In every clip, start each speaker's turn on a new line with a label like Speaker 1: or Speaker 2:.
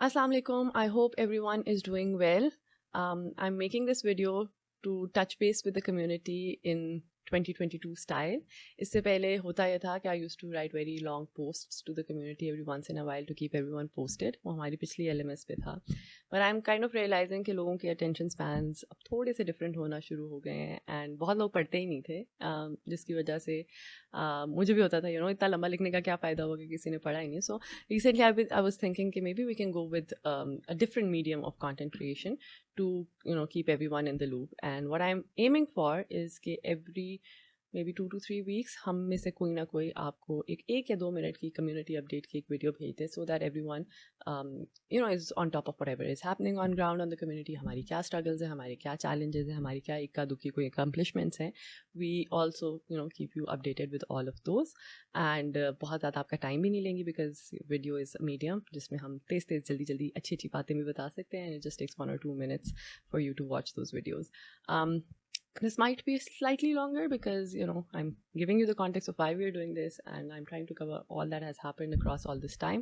Speaker 1: Assalamu alaikum. I hope everyone is doing well. I'm making this video to touch base with the community in 2022 style. इससे पहले होता यह था कि I used to write very long posts to the community every once in a while to keep everyone posted. वो हमारी पिछली LMS पे था. But I'm kind of realizing कि लोगों के attention spans अब थोड़े से different होना शुरू हो गए हैं and बहुत लोग पढ़ते ही नहीं थे, जिसकी वजह से मुझे भी होता था इतना लंबा लिखने का क्या फ़ायदा होगा, किसी ने पढ़ा ही नहीं. So recently I was thinking कि maybe we can go with a different medium of content creation to keep everyone in the loop. And what I'm aiming for is कि every maybe 2 to 3 weeks हम में से कोई ना कोई आपको एक या 2 मिनट की कम्युनिटी अपडेट की एक वीडियो भेज दे, so that everyone is on top of whatever is happening on ground on the community. हमारी क्या struggles है, हमारी क्या challenges है, हमारी क्या इक्का दुक्की कोई accomplishments हैं. We also keep you updated with all of those. And बहुत ज़्यादा आपका टाइम भी नहीं लेंगी because video is a medium जिसमें हम तेज़ जल्दी जल्दी अच्छी अच्छी बातें भी बता सकते हैं. It just takes 1 or 2 minutes for you to watch those videos. This might be slightly longer because I'm giving you the context of why we are doing this, and I'm trying to cover all that has happened across all this time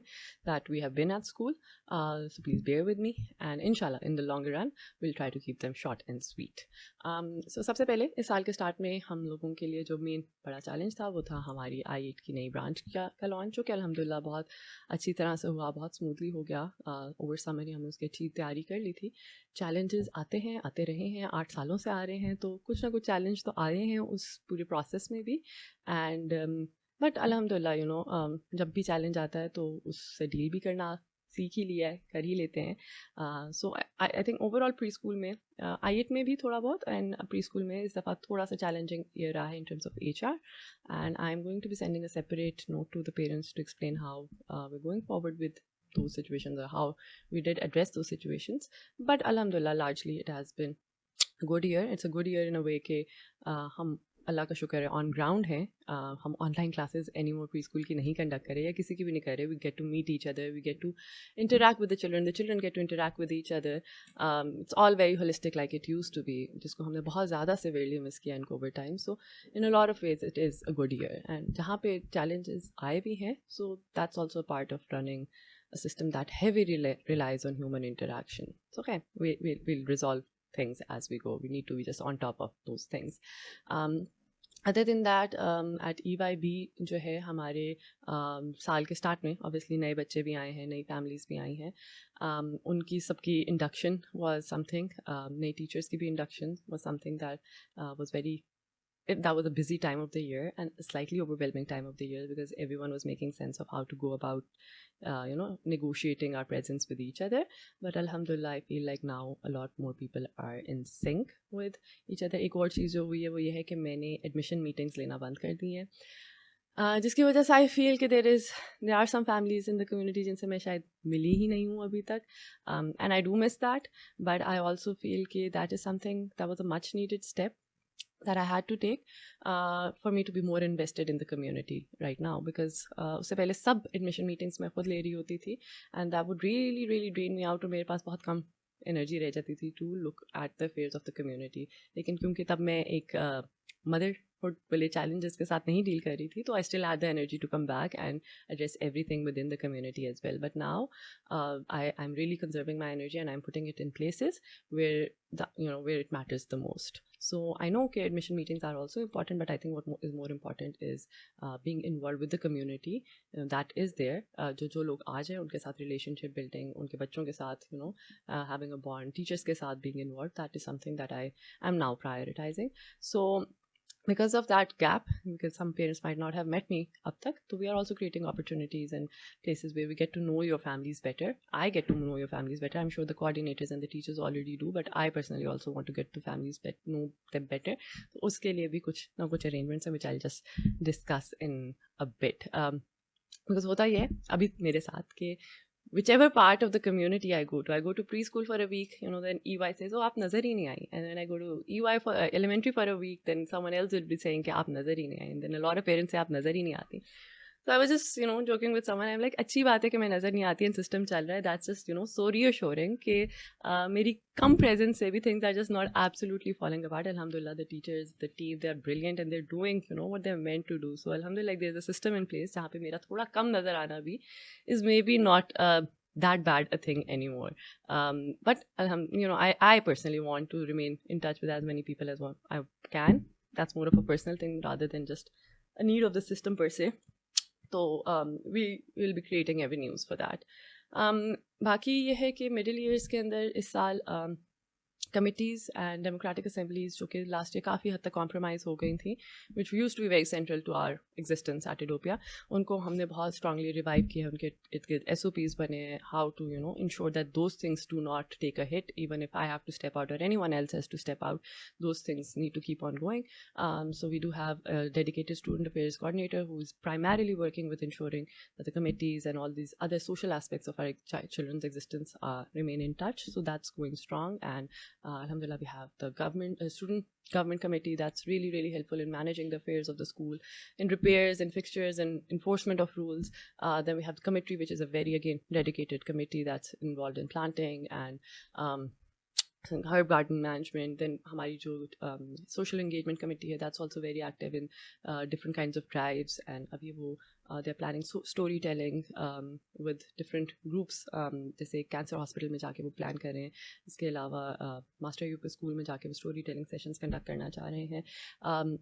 Speaker 1: that we have been at school. So please bear with me, and inshallah in the longer run we'll try to keep them short and sweet. So सबसे पहले इस साल के start में हम लोगों के लिए जो मेन बड़ा चैलेंज था वो था हमारी I8 की नई ब्रांच का लॉन्च, जो कि अल्हम्दुलिल्लाह बहुत अच्छी तरह से हुआ, बहुत स्मूथली हो गया. ओवर समर ही हमने उसकी अच्छी तैयारी कर ली थी. चैलेंजेस आते रहे हैं, 8 सालों से आ रहे हैं, तो कुछ ना कुछ चैलेंज तो आए हैं उस पूरे प्रोसेस में भी. एंड बट अल्हम्दुलिल्लाह जब भी चैलेंज आता है तो उससे डील भी करना सीख ही लिया है, कर ही लेते हैं. So I think overall preschool में I8 में भी थोड़ा बहुत, एंड प्री स्कूल में इस दफ़ा थोड़ा सा चैलेंजिंग ये रहा है in terms of HR. And I am going to be sending a separate note to the parents to explain how we going forward with those situations or how we did address those situations. But alhamdulillah, largely it has been a good year. It's a good year in a way कि हम अल्लाह का शुक्र है on ground हैं. हम online classes any more pre school की नहीं conduct करें या किसी की भी नहीं करें. We get to meet each other, we get to interact with the children get to interact with each other. It's all very holistic like it use to be, जिसको हमने बहुत ज़्यादा सिवियरली मिस किया in Covid time. So in a lot of ways it is a good year. And जहाँ पे challenges आए भी हैं, so that's also part of running a system that heavily relies on human interaction. It's okay. We'll resolve things as we go. We need to be just on top of those things. Other than that, at EYB जो है हमारे साल के start में obviously नए बच्चे भी आए हैं, नई families भी आई हैं. उनकी सबकी induction was something, नई teachers की भी induction was something that was that was a busy time of the year and a slightly overwhelming time of the year because everyone was making sense of how to go about negotiating our presence with each other. But alhamdulillah, I feel like now a lot more people are in sync with each other. एक और चीज़ जो हुई है वो ये है कि मैंने admission meetings लेना बंद कर दी हैं, जिसकी वजह से I feel कि there are some families in the community जिनसे मैं शायद मिली ही नहीं हूँ अभी तक, and I do miss that. But I also feel कि that is something that was a much needed step that I had to take for me to be more invested in the community right now, because उससे पहले सब admission meetings मैं खुद ले रही होती थी, and that would really drain me out. और मेरे पास बहुत कम एनर्जी रह जाती थी to look at the affairs of the community. लेकिन क्योंकि तब मैं एक motherhood वाले challenges के साथ नहीं डील कर रही थी, तो I still had the energy to come back and address everything within the community as well. But now I'm really conserving my energy and I'm putting it in places where where it matters the most. So I know okay, admission meetings are also important, but I think what is more important is being involved with the community that is there. जो लोग आ जाए उनके साथ relationship building, उनके बच्चों के साथ having a bond, teachers के साथ being involved, that is something that I am now prioritizing. So because of that gap, because some parents might not have met me up tak, so we are also creating opportunities and places where we get to know your families better. I get to know your families better. I'm sure the coordinators and the teachers already do, but I personally also want to get to families know them better. So uske liye bhi kuch na kuch arrangements हैं which I'll just discuss in a bit. Because होता ये है अभी मेरे साथ के whichever part of the community I go to preschool for a week, then EY says, oh, aap nazar hi nahi aayi. And then I go to EY for elementary for a week, then someone else would be saying कि aap nazar hi nahi aayi. And then a lot of parents say aap nazar hi nahi aati. So I was just, joking with someone. I'm like, अच्छी बात है कि मैं नज़र नहीं आती and system चल रहा है. That's just, so reassuring कि मेरी कम presence से भी things are just not absolutely falling apart. Alhamdulillah, the teachers, the team, they're brilliant and they're doing, what they're meant to do. So alhamdulillah, there's a system in place जहाँ पे मेरा थोड़ा कम नज़र आना भी is maybe not that bad a thing anymore. But I personally want to remain in touch with as many people as I can. That's more of a personal thing rather than just a need of the system per se. So we will be creating avenues for that. बाकी ये है कि middle years के अंदर इस साल committees and democratic assemblies जो कि लास्ट ईयर काफ़ी हद तक कॉम्प्रोमाइज़ हो गई थी, which use to be very central to our existence at Edopia, उनको हमने बहुत स्ट्रांगली रिवाइव किया है. उनके इर्द गिर्द SOPs बने हैं, how to ensure that those things do not take a hit even if I have to step out or anyone else has to step out. Those things need to keep on going. So we do have a dedicated student affairs coordinator who is primarily working with ensuring that the committees and all these other social aspects of our children's existence remain in touch. So that's going strong, and alhamdulillah, we have the student government committee that's really, really helpful in managing the affairs of the school, in repairs and fixtures and enforcement of rules. Then we have the committee, which is a very, again, dedicated committee that's involved in planting and herb garden management. Then hamari jo social engagement committee hai, that's also very active in different kinds of drives, and abhi wo they're planning storytelling with different groups. जैसे cancer hospital में जाके वो plan कर रहे हैं. इसके अलावा master UP school में जाके वो स्टोरी टेलिंग सेशंस कंडक्ट करना चाह रहे हैं.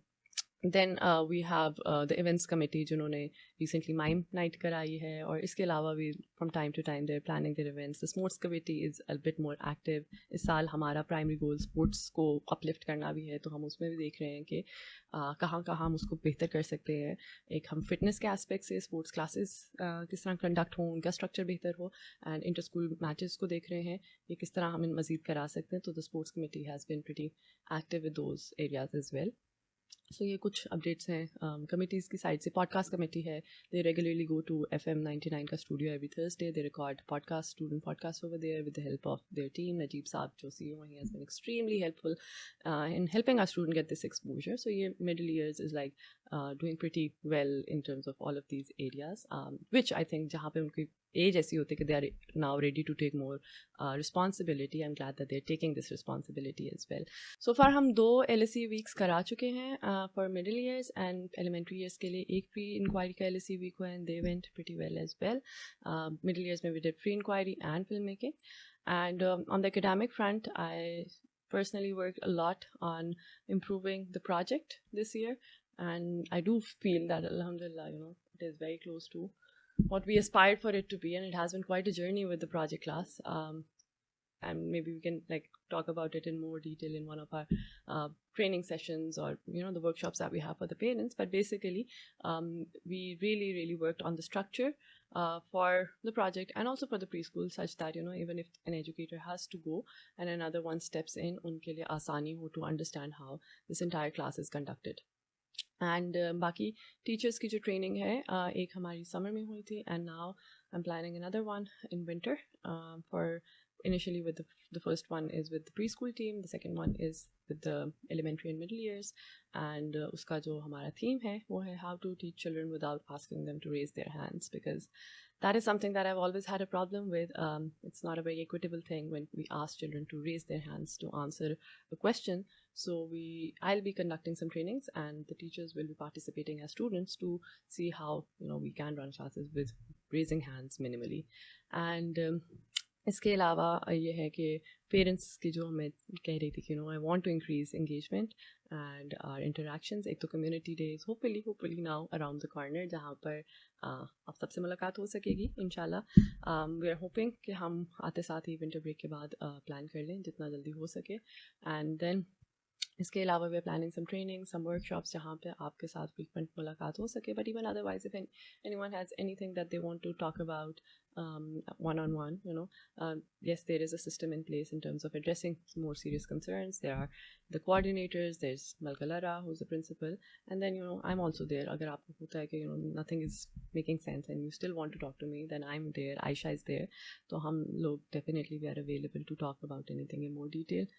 Speaker 1: Then we have the events committee जिन्होंने recently mime night कराई है, और इसके अलावा भी from time to time they're planning their events. The sports committee is a bit more active. इस साल हमारा primary goal sports को uplift करना भी है, तो हम उसमें भी देख रहे हैं कि कहाँ कहाँ हम उसको बेहतर कर सकते हैं. एक हम फिटनेस के एस्पेक्ट से स्पोर्ट्स क्लासेस किस तरह कंडक्ट हों, उनका स्ट्रक्चर बेहतर हो, एंड इंटर स्कूल मैचेस को देख रहे हैं ये किस तरह हम मज़ीद करा सकते हैं. तो the sports committee has been pretty active with those areas as well. So ये कुछ अपडेट्स हैं कमिटीज़ की साइड से. पॉडकास्ट कमेटी है, they regularly go to FM 99 का studio every Thursday. They record podcast, student podcast over there with the help of their team. Najeeb साहब जो CEO हैं, has been extremely helpful in helping our student get this exposure. So ये middle years is like doing pretty well in terms of all of these areas, which I think जहाँ पे उनकी as ऐसी होती है कि they are now ready to take more responsibility. I'm glad that they're taking this responsibility as well. So far हम 2 LSE weeks करा चुके हैं for middle years, and elementary years के लिए एक pre inquiry का LSE week हुआ, and they went pretty well as well. Middle years में we did pre inquiry and filmmaking. And on the academic front, I personally worked a lot on improving the project this year, and I do feel that alhamdulillah, it is very close to what we aspired for it to be, and it has been quite a journey with the project class. And maybe we can talk about it in more detail in one of our training sessions, or the workshops that we have for the parents. But basically we really, really worked on the structure for the project and also for the preschool, such that even if an educator has to go and another one steps in, unke liye aasani ho to understand how this entire class is conducted. And बाकी teachers की जो training है एक हमारी summer में हुई थी, and now I am planning another one in winter for initially with the first one is with the preschool team, the second one is with the elementary and middle years, and uska jo hamara theme hai wo hai how to teach children without asking them to raise their hands, because that is something that I've always had a problem with. It's not a very equitable thing when we ask children to raise their hands to answer a question. So I'll be conducting some trainings, and the teachers will be participating as students to see how we can run classes with raising hands minimally. And इसके अलावा ये है कि parents की जो मैं कह रही थी कि I want to increase engagement and our interactions. एक तो community days hopefully now around the corner, जहाँ पर आप सबसे मुलाकात हो सकेगी इंशाल्लाह. वी आर होपिंग कि हम आते साथ ही विंटर ब्रेक के बाद प्लान कर लें जितना जल्दी हो सके. एंड देन इसके अलावा we are planning some training, some workshops जहाँ पे आपके साथ फ्रीक्वेंट मुलाकात हो सके. But even otherwise if anyone has anything that they want to talk about one-on-one, yes, there is a system in place in terms of addressing more serious concerns. There are the coordinators, there's Malkalara who's the principal, and then I'm also there. Agar aapko hota hai ki nothing is making sense and you still want to talk to me, then I'm there. Aisha is there. So hum log definitely we are available to talk about anything in more detail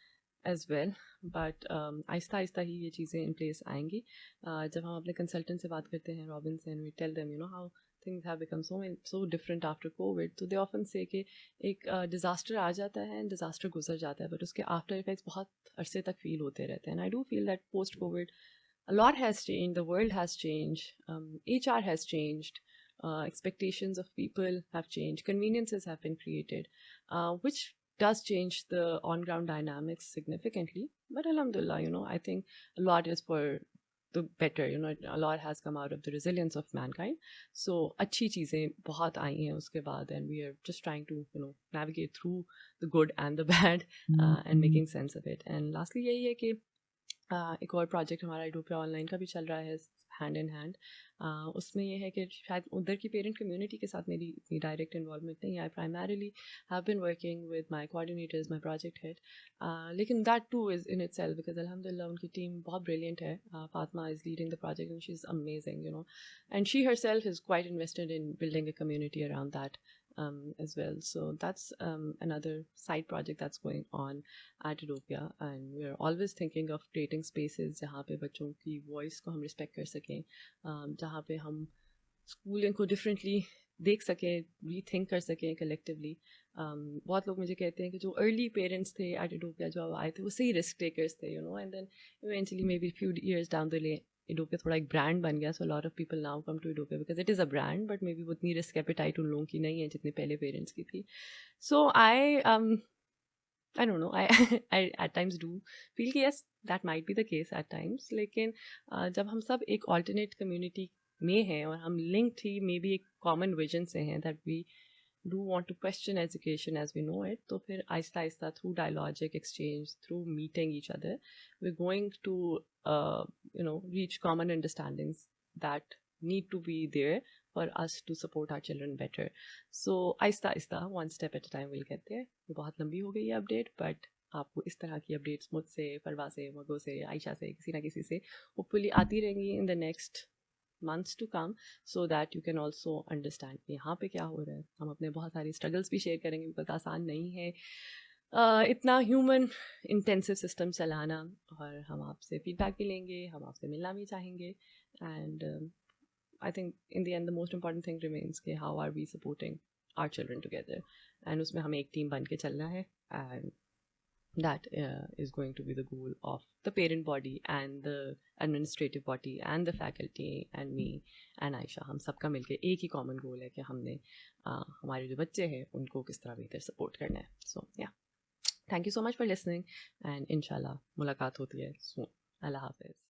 Speaker 1: as well. But Aahista Aahista ही ये चीज़ें in place आएंगी. जब हम अपने consultant से बात करते हैं, Robin से, and we tell them how things have become so different after COVID, तो they often say कि एक disaster आ जाता है and disaster गुजर जाता है, but उसके after effects बहुत अरसे तक feel होते रहते हैं. And I do feel that post COVID a lot has changed, the world has changed, HR has changed, expectations of people have changed, conveniences have been created, which does change the on-ground dynamics significantly. But alhamdulillah, I think a lot is for the better. A lot has come out of the resilience of mankind. So अच्छी चीज़ें बहुत आई हैं उसके बाद, and we are just trying to navigate through the good and the bad and making sense of it. And lastly यही है कि एक और प्रोजेक्ट हमारा यूट्यूब ऑनलाइन का भी चल रहा है हैंड इन हैंड. उसमें ये है कि शायद उधर की पेरेंट कम्युनिटी के साथ मेरी इतनी डायरेक्ट इन्वॉल्वमेंट नहीं है. I primarily have been working with my coordinators, my project head, लेकिन that too is in itself because अल्हम्दुलिल्लाह उनकी टीम बहुत ब्रिलियंट है. Fatima is leading the project and she is amazing, and she herself is quite invested in building a community around that as well. So that's another side project that's going on at Utopia, and we're always thinking of creating spaces जहाँ पे बच्चों की voice को हम respect कर सकें, जहाँ पे हम schooling को differently देख सकें, rethink कर सकें collectively. बहुत लोग मुझे कहते हैं कि जो early parents थे at Utopia जो आए थे वो सही risk takers थे, and then eventually maybe a few years down the lane Udopia थोड़ा एक ब्रांड बन गया. So lot of people now come to Udopia because it is a brand, but maybe उतनी रिस्क एपेटाइट उन लोगों की नहीं है जितने पहले पेरेंट्स की थी. सो आई don't know, I at times do feel कि yes that might be the case at times, लेकिन जब हम सब एक alternate community में हैं और हम linked ही मे बी एक common vision से हैं that we do want to question education as we know it, तो फिर Aahista Aahista through dialogic exchange, through meeting each other, we're going to reach common understandings that need to be there for us to support our children better. So Aahista Aahista one step at a time we'll get there. ये बहुत लंबी हो गई है update, but आपको इस तरह की अपडेट्स मुझसे, फरवा से, मगो से, आयशा से, किसी ना किसी से होपफुली आती रहेंगी in the next months to come, so that you can also understand कि यहाँ पे क्या हो रहा है. हम अपने बहुत सारी struggles भी शेयर करेंगे बिकॉज आसान नहीं है इतना ह्यूमन इंटेंसिव सिस्टम चलाना, और हम आपसे फीडबैक भी लेंगे, हम आपसे मिलना भी चाहेंगे. And I think in the end the most important thing remains के how are we supporting our children together, and उसमें हमें एक टीम बन के चलना है. And that is going to be the goal of the parent body and the administrative body and the faculty and me and Aisha. हम सबका मिलके एक ही common goal है कि हमने हमारे जो बच्चे हैं उनको किस तरह बेहतर support करना है. So yeah, thank you so much for listening, and inshallah मुलाकात होती है soon. अल्लाह हाफिज़.